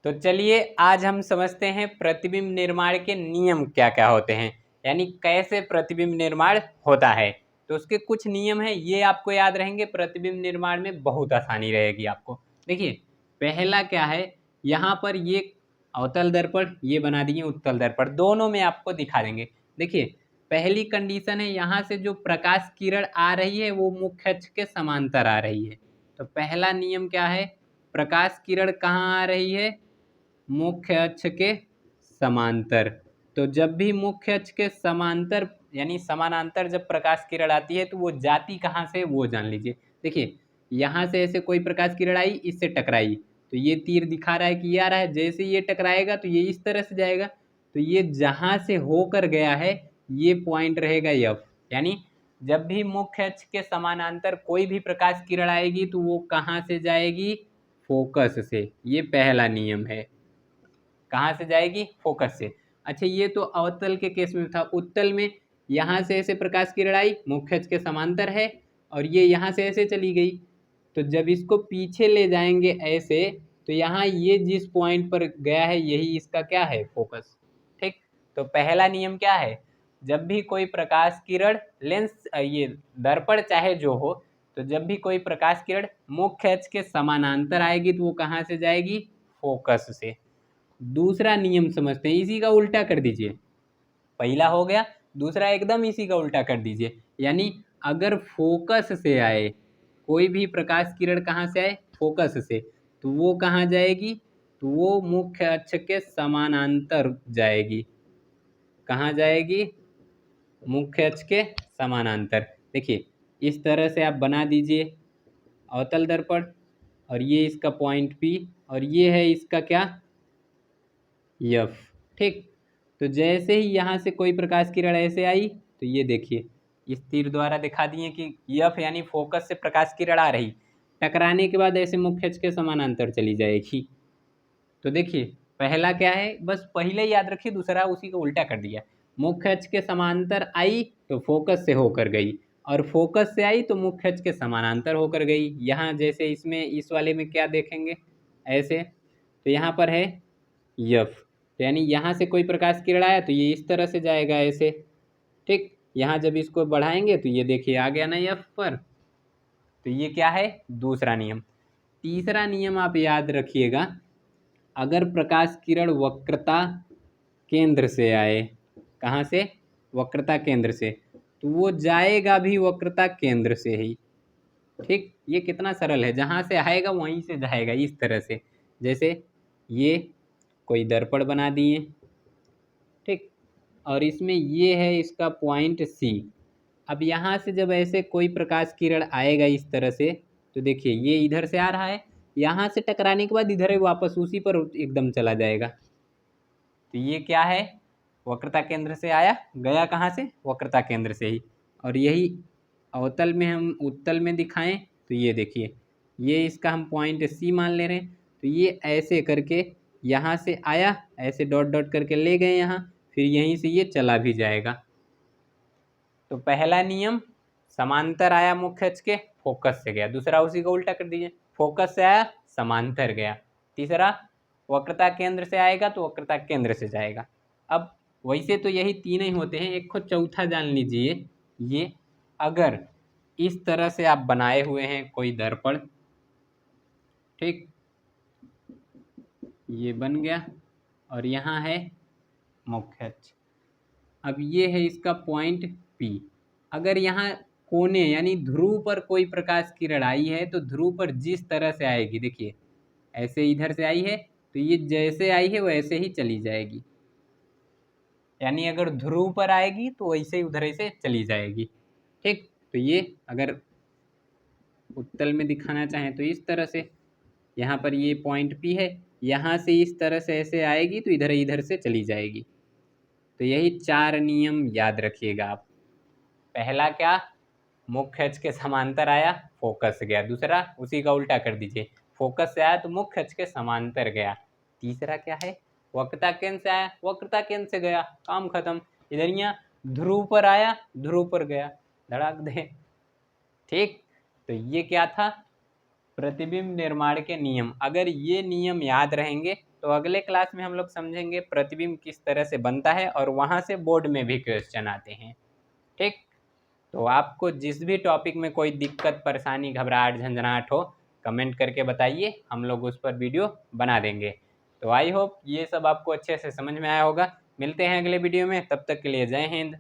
तो चलिए आज हम समझते हैं प्रतिबिंब निर्माण के नियम क्या क्या होते हैं, यानी कैसे प्रतिबिंब निर्माण होता है। तो उसके कुछ नियम हैं, ये आपको याद रहेंगे, प्रतिबिंब निर्माण में बहुत आसानी रहेगी आपको। देखिए पहला क्या है, यहाँ पर ये अवतल दर्पण ये बना दिए, उत्तल दर्पण दोनों में आपको दिखा देंगे। देखिए पहली कंडीशन है, यहाँ से जो प्रकाश किरण आ रही है वो मुख्य अक्ष के समांतर आ रही है। तो पहला नियम क्या है, प्रकाश किरण कहाँ आ रही है, मुख्य अक्ष के समांतर। तो जब भी मुख्य अक्ष के समांतर यानी समानांतर जब प्रकाश किरण आती है तो वो जाती कहाँ से वो जान लीजिए। देखिए यहाँ से ऐसे कोई प्रकाश किरण आई, इससे टकराई, तो ये तीर दिखा रहा है कि ये आ रहा है, जैसे ये टकराएगा तो ये इस तरह से जाएगा। तो ये जहाँ से होकर गया है ये पॉइंट रहेगा एफ। यानी जब भी मुख्य अक्ष के समानांतर कोई भी प्रकाश किरण आएगी तो वो कहाँ से जाएगी, फोकस से। ये पहला नियम है, कहाँ से जाएगी, फोकस से। अच्छा ये तो अवतल के केस में था। उत्तल में यहाँ से ऐसे प्रकाश किरण आई, मुख्य अक्ष के समांतर है, और ये यहाँ से ऐसे चली गई। तो जब इसको पीछे ले जाएंगे ऐसे, तो यहाँ ये जिस पॉइंट पर गया है यही इसका क्या है, फोकस। ठीक, तो पहला नियम क्या है, जब भी कोई प्रकाश किरण लेंस ये दर्पण चाहे जो हो, तो जब भी कोई प्रकाश किरण मुख्य अक्ष के समानांतर आएगी तो वो कहाँ से जाएगी, फोकस से। दूसरा नियम समझते हैं, इसी का उल्टा कर दीजिए। पहला हो गया, दूसरा एकदम इसी का उल्टा कर दीजिए। यानी अगर फोकस से आए कोई भी प्रकाश किरण, कहाँ से आए, फोकस से, तो वो कहाँ जाएगी, तो वो मुख्य अक्ष के समानांतर जाएगी। कहाँ जाएगी, मुख्य अक्ष के समानांतर। देखिए इस तरह से आप बना दीजिए अवतल दर्पण, और ये इसका पॉइंट P, और ये है इसका क्या, यफ। ठीक, तो जैसे ही यहाँ से कोई प्रकाश किरण ऐसे आई तो ये देखिए इस तीर द्वारा दिखा दिए कि यफ यानी फोकस से प्रकाश किरण आ रही, टकराने के बाद ऐसे मुख्य अक्ष के समानांतर चली जाएगी। तो देखिए पहला क्या है, बस पहले याद रखिए, दूसरा उसी को उल्टा कर दिया। मुख्य अक्ष के समांतर आई तो फोकस से होकर गई, और फोकस से आई तो मुख्य अक्ष के समानांतर होकर गई। यहाँ जैसे इसमें इस वाले में क्या देखेंगे ऐसे, तो यहाँ पर है यफ, तो यानी यहाँ से कोई प्रकाश किरण आया तो ये इस तरह से जाएगा ऐसे। ठीक, यहाँ जब इसको बढ़ाएंगे तो ये देखिए आ गया ना यफ पर। तो ये क्या है, दूसरा नियम। तीसरा नियम आप याद रखिएगा, अगर प्रकाश किरण वक्रता केंद्र से आए, कहाँ से, वक्रता केंद्र से, तो वो जाएगा भी वक्रता केंद्र से ही। ठीक, ये कितना सरल है, जहाँ से आएगा वहीं से जाएगा, इस तरह से। जैसे ये कोई दर्पण बना दिए, ठीक, और इसमें ये है इसका पॉइंट C। अब यहाँ से जब ऐसे कोई प्रकाश किरण आएगा इस तरह से, तो देखिए ये इधर से आ रहा है, यहाँ से टकराने के बाद इधर ही वापस उसी पर एकदम चला जाएगा। तो ये क्या है, वक्रता केंद्र से आया, गया कहाँ से, वक्रता केंद्र से ही। और यही अवतल में हम उत्तल में दिखाएं तो ये देखिए ये इसका हम पॉइंट C मान ले रहे हैं। तो ये ऐसे करके यहाँ से आया, ऐसे डॉट डॉट करके ले गए यहाँ, फिर यहीं से ये चला भी जाएगा। तो पहला नियम, समांतर आया मुख्य अक्ष के, फोकस से गया। दूसरा उसी को उल्टा कर दीजिए, फोकस से आया समांतर गया। तीसरा वक्रता केंद्र से आएगा तो वक्रता केंद्र से जाएगा। अब वैसे तो यही तीन ही होते हैं, एक को चौथा जान लीजिए। ये अगर इस तरह से आप बनाए हुए हैं कोई दर्पण, ठीक, ये बन गया, और यहाँ है मुख्य अक्ष। अब ये है इसका पॉइंट P। अगर यहाँ कोने यानी ध्रुव पर कोई प्रकाश किरण आई है तो ध्रुव पर जिस तरह से आएगी, देखिए ऐसे इधर से आई है तो ये जैसे आई है वैसे ही चली जाएगी। यानी अगर ध्रुव पर आएगी तो वैसे ही उधर से चली जाएगी। ठीक, तो ये अगर उत्तल में दिखाना चाहें तो इस तरह से, यहाँ पर ये पॉइंट P है, यहाँ से इस तरह से ऐसे आएगी तो इधर इधर से चली जाएगी। तो यही चार नियम याद रखिएगा आप। पहला क्या, मुख्य अक्ष के समांतर आया, फोकस गया। दूसरा उसी का उल्टा कर दीजिए, फोकस से आया तो मुख्य अक्ष के समांतर गया। तीसरा क्या है, वक्रता केंद्र से आया, वक्रता केंद्र से गया, काम खत्म। इधर यहाँ ध्रुव पर आया, ध्रुव पर गया, धड़ाक दे। ठीक, तो ये क्या था, प्रतिबिंब निर्माण के नियम। अगर ये नियम याद रहेंगे तो अगले क्लास में हम लोग समझेंगे प्रतिबिंब किस तरह से बनता है और वहाँ से बोर्ड में भी क्वेश्चन आते हैं। ठीक, तो आपको जिस भी टॉपिक में कोई दिक्कत, परेशानी, घबराहट, झंझनाहट हो, कमेंट करके बताइए, हम लोग उस पर वीडियो बना देंगे। तो आई होप ये सब आपको अच्छे से समझ में आया होगा। मिलते हैं अगले वीडियो में, तब तक के लिए जय हिंद।